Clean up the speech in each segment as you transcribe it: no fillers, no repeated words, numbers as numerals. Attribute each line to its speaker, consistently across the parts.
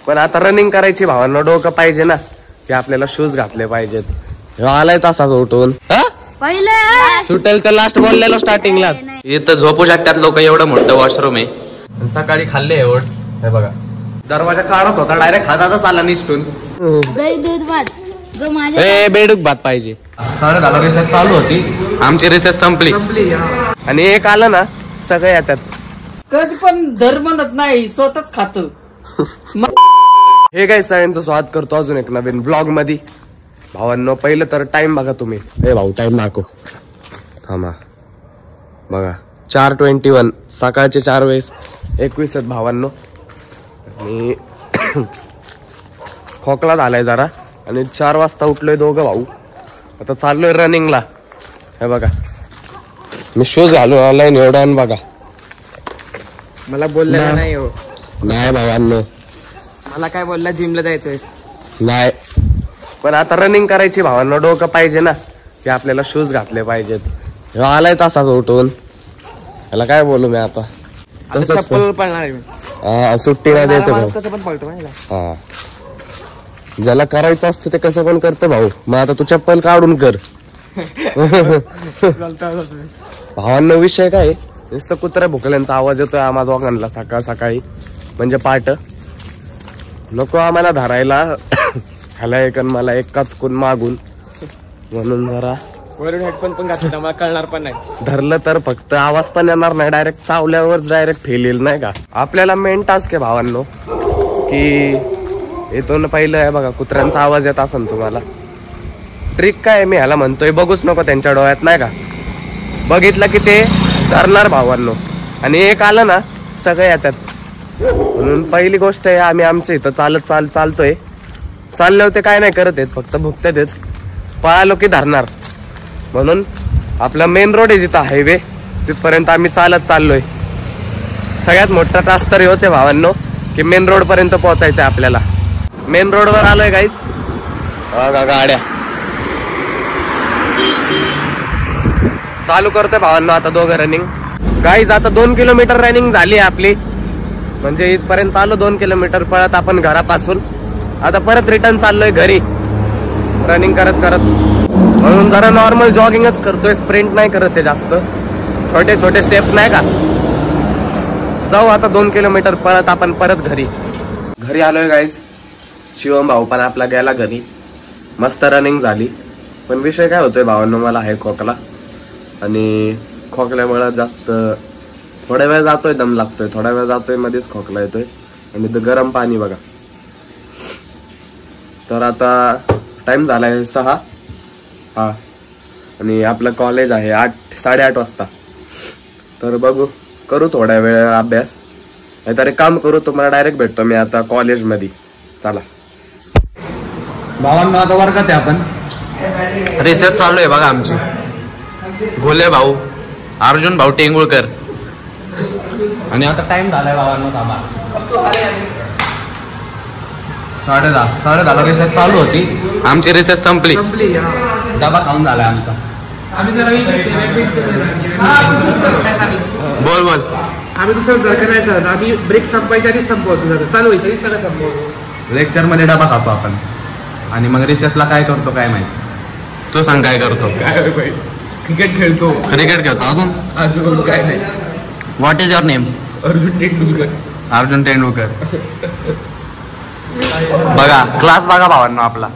Speaker 1: पण आता रनिंग करायची भावांना डोकं पाहिजे ना की आपल्याला शूज घातले पाहिजेत। आलाय तसाच उठून सुटेल तर लास्ट बोललेलो स्टार्टिंगला। इथं झोपू शकतात लोक, एवढं मोठं वॉशरूम आहे। सकाळी खाल्ले ओट्स, हे बघा दरवाजा काढत होता डायरेक्ट हातातच आला निसटून। बेडूक भात पाहिजे। 10:30 रिसेस चालू होती, आमची रिसेस संपली आणि एक आलं ना सगळे येतात।
Speaker 2: कधी पण धर्म म्हणत नाही, स्वतःच खातो।
Speaker 1: हे काय सगळ्यांचं स्वागत करतो अजून एक नवीन ब्लॉग मध्ये। भावांनो पहिलं तर टाइम बघा तुम्ही। हे भाऊ टाइम दाखव, थांबा बघा 4:21 सकाळचे 4:21 आहेत भावांनो। आणि खोकला झालाय जरा आणि 4 वाजता उठलोय दोघं भाऊ, आता चाललोय रनिंगला। हे बघा मी शूज घालून आलाय एवढा बघा।
Speaker 2: मला बोलला नाही हो।
Speaker 1: नाही भावांनो,
Speaker 2: मला काय बोलला जिमला जायचंय
Speaker 1: नाही, पण आता रनिंग करायची भावांना डोकं पाहिजे ना की आपल्याला शूज घातले पाहिजेत। आलाय तसाच उठून, याला काय बोलू मी आता
Speaker 2: चप्पल पळणार आहे।
Speaker 1: हा सुट्टी नाही देतो भाऊ।
Speaker 2: कसं पण पळतो माहिती
Speaker 1: हा, ज्याला करायचं असतं ते कसं पण करतं भाऊ। मग आता तू चप्पल काढून कर। भावांना विषय काय, नुसतं कुत्र्या भुकल्यांचा आवाज येतोय आम्हा दोघांना सकाळ सकाळी, म्हणजे पाट नको आम्हाला धरायला। ह्याला एक मला एकाच कोण मागून, म्हणून जरा
Speaker 2: वरून हेडफोन पण घातले, मला कळणार पण नाही।
Speaker 1: धरलं तर फक्त आवाज पण येणार नाही, डायरेक्ट चावल्यावर डायरेक्ट फेल येईल नाही का। आपल्याला मेन टास्क आहे भावांनो की येतो ना पहिलं आहे बघा, कुत्र्यांचा आवाज येत असेल तुम्हाला। ट्रिक काय मी ह्याला म्हणतोय, बघूच नको त्यांच्या डोळ्यात नाही का, बघितलं की ते धरणार भावांनो। आणि एक आलं ना सगळे येतात, म्हणून पहिली गोष्ट आहे आम्ही आमच्या इथं चालतोय। चालले ते काय नाही करत आहेत, फक्त भुकतात। पळालो की धरणार, म्हणून आपला मेन रोड आहे जिथं हायवे तिथपर्यंत आम्ही चालत चाललोय। सगळ्यात मोठा टास्क तर होते भावांनो की मेन रोड पर्यंत पोहोचायचंय आपल्याला। मेन रोड वर आलोय गाईज, गाड्या चालू करतोय भावांनो आता दोघं रनिंग। गाईज आता 2 किलोमीटर रनिंग झाली आपली, म्हणजे इथपर्यंत आलो 2 किलोमीटर पळत आपण घरापासून। आता परत रिटर्न चाललोय घरी रनिंग करत करत, म्हणून जरा नॉर्मल जॉगिंगच करतोय, स्प्रिंट नाही करत आहे जास्त, छोटे छोटे स्टेप्स नाही का। जाऊ आता 2 किलोमीटर पळत आपण परत घरी आलोय गाईज। शिवम भाऊ पण आपला गेला घरी, मस्त रनिंग झाली। पण विषय काय होतोय भावांनो, मला आहे खोकला आणि खोकल्यामुळे जास्त थोड्या वेळ जातोय दम लागतोय, थोड्या वेळ जातोय मध्येच खोकला येतोय। आणि ते गरम पाणी बघा। तर आता टाइम झालाय 6 हा, आणि आपलं कॉलेज आहे 8-8:30 वाजता। तर बघू करू थोड्या वेळ अभ्यास, नाहीतर काम करू, तुम्हाला डायरेक्ट भेटतो मी आता कॉलेज मध्ये। चला भावांनो आता वर्गात आहे आपण, रिसर्च चालू आहे बघा आमची। घोले भाऊ, अर्जुन भाऊ टेंगुळकर, आणि आता टाइम झालाय भावांनो थांबा 10:30 रिसेस चालू होती, आमची रिसेस संपली। डबा खाऊन झालाय आमचा। बोल
Speaker 2: आम्ही दुसरं जर करायचं, आम्ही ब्रेक संपायच्या आधी संपवतो, चालू व्हायच्या आधी सगळं संपवतो।
Speaker 1: लेक्चर मध्ये डबा खातो आपण, आणि मग रिसेसला काय करतो काय माहिती। तू सांग काय करतो?
Speaker 2: क्रिकेट खेळतो अजून काय नाही।
Speaker 1: What is your name? Arjun Tendulkar. बघा क्लास बघा भावांनो आपला,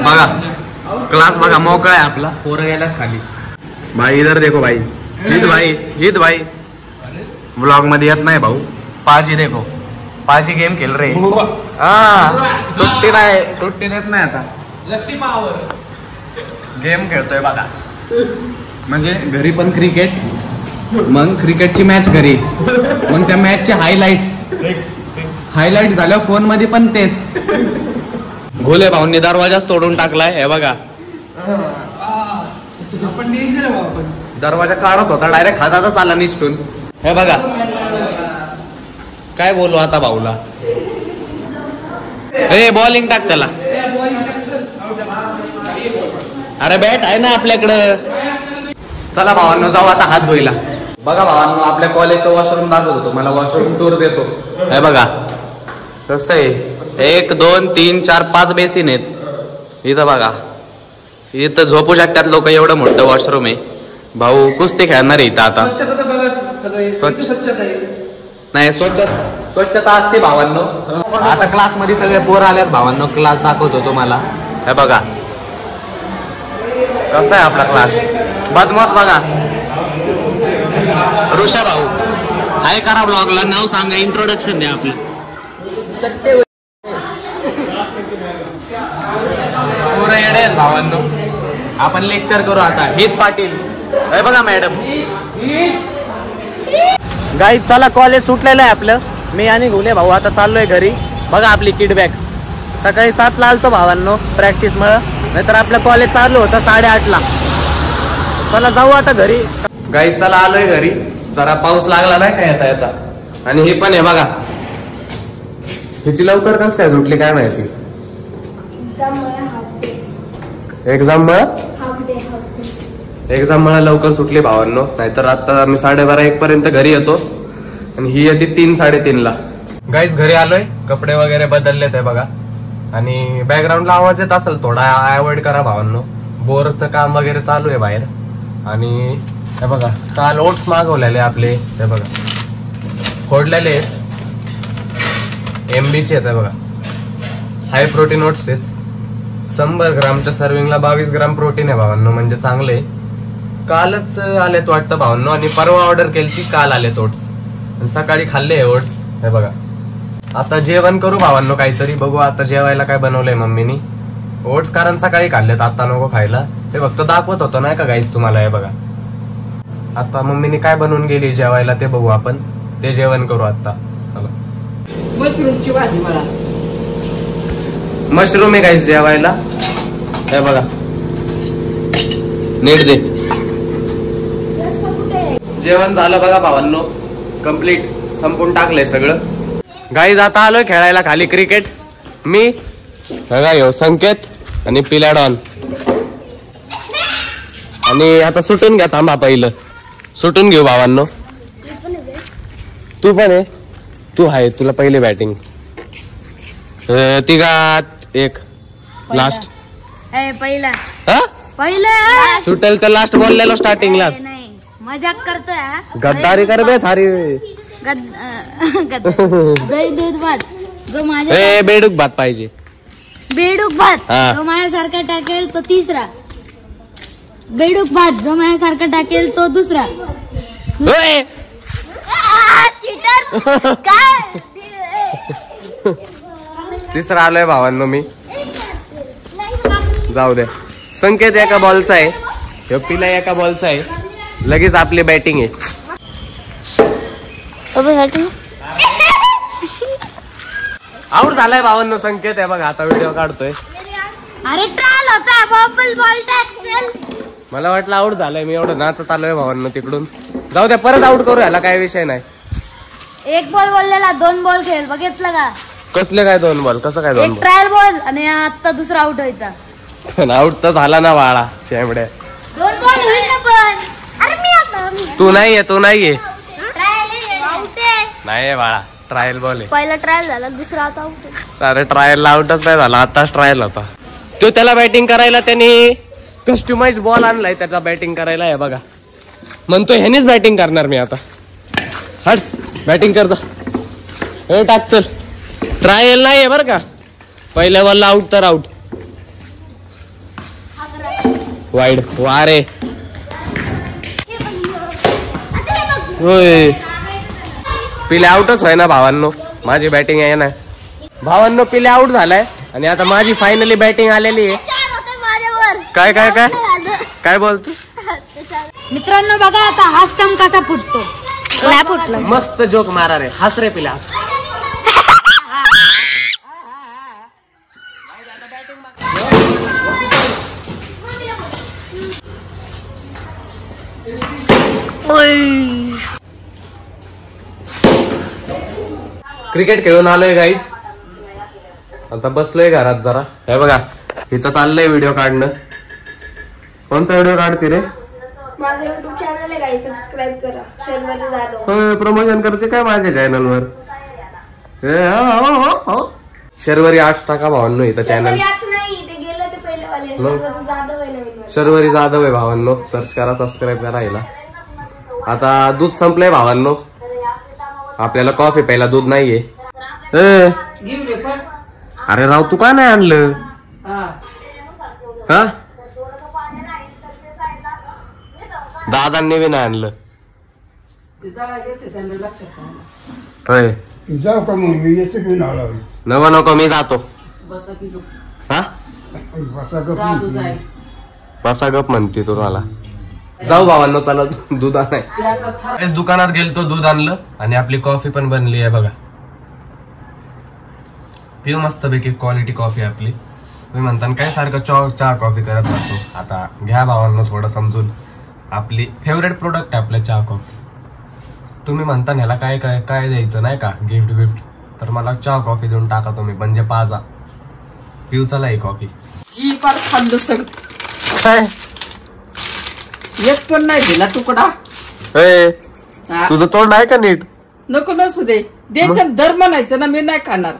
Speaker 1: बघा क्लास बघा मोकळा आहे आपला, पोरं गेल्यात खाली। भाई इधर देखो भाई, हित भाई व्लॉग मध्ये येत नाही भाऊ। पाजी देखो, पाजी गेम खेळ रे। सुट्टी देत नाही आता, गेम खेळतोय बघा। म्हणजे घरी पण क्रिकेट, मग क्रिकेटची मॅच घरी, मग त्या मॅचचे हायलाइट झाल्या फोन मध्ये पण तेच। घोले भाऊंनी दरवाजाच तोडून टाकलाय, हे बघा। दरवाजा काढत होता डायरेक्ट हातातच आला निसटून, हे बघा। काय बोलू आता भाऊला, बॉलिंग टाक त्याला। अरे बॅट आहे ना आपल्याकडं। चला भावांनो जाऊ आता हात धुईला।
Speaker 3: बघा भावांनो, आपल्या कॉलेजचं वॉशरूम दाखवतो, मला वॉशरूम टूर देतो. हे बघा कसं आहे, 1 2 3 4 5 बेसिन आहेत इथं. बघा इथं झोपू शकतात लोक, एवढं मोठं वॉशरूम आहे. भाऊ कुस्ती खेळणार आहे इथं आता. नाही स्वच्छता असते भावांनो. आता क्लास मध्ये सगळे पोर आल्यात भावांनो, क्लास दाखवतो तुम्हाला. हे बघा कसा आहे आपला क्लास. बदमाश बघा. ऋषा भाऊ हाय करा ब्लॉगला, नाव सांगा, इंट्रोडक्शन द्या आपलं. पुरं येडे आहेत भावांनो. आपण लेक्चर करू आता. हित पाटील हे बघा मॅडम.
Speaker 4: गाईज चला, कॉलेज सुटलेलं आहे आपलं. मी आणि घुले भाऊ आता चाललोय घरी. बघा आपली किडबॅग. सकाळी 7ला आलतो भावांनो प्रॅक्टिसमुळं, नाहीतर आपलं कॉलेज चालू होतं 8:30ला. चला जाऊ आता घरी.
Speaker 1: गाईज चला आलोय घरी. जरा पाऊस लागला नाही का येता येता. आणि हे पण आहे बघा, हिची लवकर कस काय सुटली काय माहिती. एक्झाम मला लवकर सुटली भावांनो, नाहीतर आता मी 12:30-1 पर्यंत घरी येतो आणि ही येते 3 3:30ला. गाईज घरी आलोय, कपडे वगैरे बदललेत आहे बघा. आणि बॅकग्राऊंडला आवाज येत असेल थोडा, अवॉइड करा भावांनो. बोरचं काम वगैरे चालू आहे बाहेर. आणि हे बघा काल ओट्स मागवलेले आपले, हे बघा फोडलेले MBचे आहेत. हे बघा हाय प्रोटीन ओट्स आहेत. 100 ग्रामच्या सर्विंगला 22 ग्राम प्रोटीन आहे भावांनो, म्हणजे चांगले. कालच आलेत वाटतं भावांनो, आणि परवा ऑर्डर केली ती काल आलेत ओट्स. आणि सकाळी खाल्ले ओट्स. हे बघा आता जेवण करू भावांनो काहीतरी. बघू आता जेवायला काय बनवलंय मम्मीनी. ओट्स कारण सकाळी खाल्लेत, आता नको खायला. ते फक्त दाखवत होतो नाही का गाईस तुम्हाला. हे बघा आता मम्मीने काय बनवून गेली जेवायला ते बघू आपण. ते जेवण करू आता. चला.
Speaker 2: मशरूमची भाजी मला.
Speaker 1: मशरूम आहे गाईस जेवायला. हे बघा नीट दे. जेवण झालं बघा भावांनो, कम्प्लीट संपून टाकलंय सगळं. गाईज आता आलोय खेळायला खाली क्रिकेट. मी बघा यो संकेत आणि पिलाडॉन. आणि आता सुटून घ्या, थांबा पहिलं सुटून घेऊ भावांनो. तू पण आहे, तू आहे, तुला पहिले बॅटिंग. तिघात 1 लास्ट.
Speaker 5: पहिला
Speaker 1: सुटेल तर लास्ट बोललेलो स्टार्टिंगला.
Speaker 5: मजाक करतोय.
Speaker 1: गद्दारी कर बे थारी.
Speaker 5: दही दूध भात जो माझ्या
Speaker 1: बेडूक भात पाहिजे.
Speaker 5: बेडूक भात जो माझ्यासारखा टाकेल तो 3रा. बेडूक भात जो माझ्यासारखा टाकेल तो 2रा. काय
Speaker 1: 3रा आलोय भावांनो मी. जाऊ दे. संकेत एका बॉलचा आहे, ह्यो पिला एका बॉलचा आहे. लगेच आपली बॅटिंग आहे. आउट झालाय भावांनो संकेत. आहे बघा आता व्हिडिओ काढतोय.
Speaker 5: अरे ट्रायल होता, बॉल चल.
Speaker 1: मला वाटलं आउट झालाय. मी एवढं नाचत आलोय भावांनो तिकडून. जाऊ द्या, परत आउट करू, याला काय विषय नाही.
Speaker 5: 1 बॉल बोललेला 2 बॉल खेळ बघितलं का.
Speaker 1: कसले काय 2 बॉल, कसं काय 2
Speaker 5: एक ट्रायल बॉल आणि आता दुसरा आउट व्हायचा.
Speaker 1: आउट तर झाला ना बाळा शेंबड्या.
Speaker 5: 2 बॉल होईल ना पण. अरे मी
Speaker 1: तू नाहीये, तू नाहीये.
Speaker 5: ट्रायल आउट आहे.
Speaker 1: नाही बाळा, ट्रायल बॉल आहे.
Speaker 5: पहिला ट्रायल झाला, दुसरा आता आउट.
Speaker 1: अरे ट्रायल आउटच नाही झाला, आताच ट्रायल होता. तो त्याला बॅटिंग करायला त्यांनी कस्टमाइज बॉल आणलाय त्याचा बॅटिंग करायला. आहे बघा म्हणतो ह्यानीच बॅटिंग करणार मी आता. हट बॅटिंग करता. हे टाक चल. ट्रायल नाहीये बरं का. पहिल्या बॉलला आउट तर आउट. वाईड वारे. होय पिले आउटच होय ना भावांनो. माझी बॅटिंग आहे ना भावांनो. पिले आउट झालाय आणि आता माझी फायनली बॅटिंग आलेली आहे. काय काय काय काय बोलतो
Speaker 5: मित्रांनो. बघा आता हा स्टंप कसा फुटतो. फुटला
Speaker 1: मस्त जोक मारा रे. हस रे पिल्या. क्रिकेट खेळून आलोय गाईज. आता बसलोय घरात जरा. हे बघा हिचं चाललंय व्हिडिओ काढणं. कोणता व्हिडिओ काढते रे.
Speaker 6: माझं युट्यूब चॅनल आहे गाई, सबस्क्राईब करा. शर्वरी जाधव.
Speaker 1: प्रमोशन करते काय माझ्या चॅनलवर? शर्वरी 8 टाका भावांनो इथं चॅनल.
Speaker 6: याच नाही, ते गेलं ते पहिलं वाले. शर्वरी जाधव आहे नवीन वाले.
Speaker 1: शर्वरी जाधव आहे भावांनो, सर्च करा, सबस्क्राईब करा हिला. आता दूध संपलंय भावांनो, आपल्याला कॉफी प्यायला दूध नाहीये. अरे राव तू का नाही आणलं? हा दादांनी बी नाही आणलं. होय
Speaker 2: जाऊ का मग मी येते घेऊन आलो.
Speaker 1: नको नको मी जातो. हा बसा गप म्हणते तुम्हाला. जाऊ भावांनो, चला दूध आणाय. दुकानात गेलतो, दूध आणलं आणि आपली कॉफी पण बनली आहे बघा. पिऊ मस्त पैकी क्वालिटी कॉफी आपली. तुम्ही म्हणता काय सारखं चहा कॉफी करत राहतो. आता घ्या भावांनो थोडं समजून, आपली फेवरेट प्रोडक्ट आहे आपल्या चहा कॉफी. तुम्ही म्हणता ह्याला काय काय काय द्यायचं नाही का गिफ्ट बिफ्ट, तर मला चहा कॉफी देऊन टाका तुम्ही, म्हणजे पाजा पिऊ. चला ही कॉफी.
Speaker 7: खाल्लं सगळं
Speaker 1: काय
Speaker 7: एक पण नाही दिला तुकडा.
Speaker 1: तुझं तोंड आहे का नीट?
Speaker 7: नको नसू दे, द्यायचं दर म्हणायचं ना, मी नाही खाणार.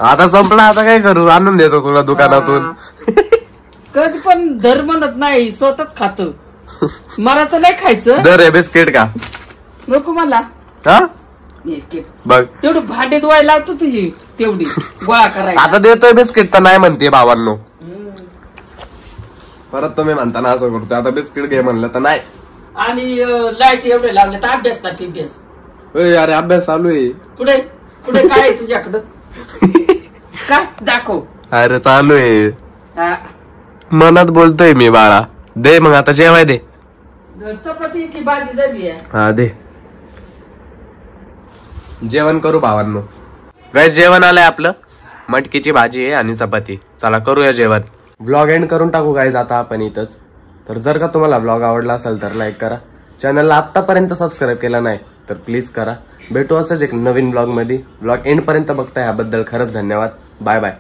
Speaker 1: आता संपला, आता काय करू? आणून देतो तुला दुकानातून.
Speaker 7: कधी पण दर म्हणत नाही, स्वतःच खातो. मला तर नाही खायचं.
Speaker 1: दर आहे बिस्किट का?
Speaker 7: नको मला
Speaker 1: हा
Speaker 7: बिस्किट.
Speaker 1: बघ
Speaker 7: तेवढं भांडे धुवायला लावतो तुझी, तेवढी गोळा करायला.
Speaker 1: आता देतोय बिस्किट तर नाही म्हणते भावांनो. परत तुम्ही म्हणताना असं करतोय, आता बिस्किट घे म्हणलं तर नाही.
Speaker 7: आणि लाईट एवढे लावले तर अभ्यास ना अभ्यास.
Speaker 1: अरे अभ्यास चालू आहे.
Speaker 7: पुढे पुढे काय आहे तुझ्याकडं? काय दाखव.
Speaker 1: अरे चालू आहे,
Speaker 7: हा.
Speaker 1: मनात बोलतोय मी बाळा. दे मग आता जेवाय दे.
Speaker 7: चपाती की भाजी झाली आहे?
Speaker 1: हा दे. जेवण करू भावांनो. गाईस जेवण आलंय आपलं, मटकीची भाजी आहे आणि चपाती. चला करूया जेवण. व्लॉग एंड करून टाकू गाईज आता आपण इथंच. तर जर का तुम्हाला व्लॉग आवडला असेल तर लाईक करा. चॅनलला आतापर्यंत सबस्क्राईब केला नाही तर प्लीज करा. भेटू असंच एक नवीन ब्लॉग मध्ये. ब्लॉग एंड पर्यंत बघताय याबद्दल खरंच धन्यवाद. Bye bye.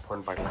Speaker 1: फोन पडला.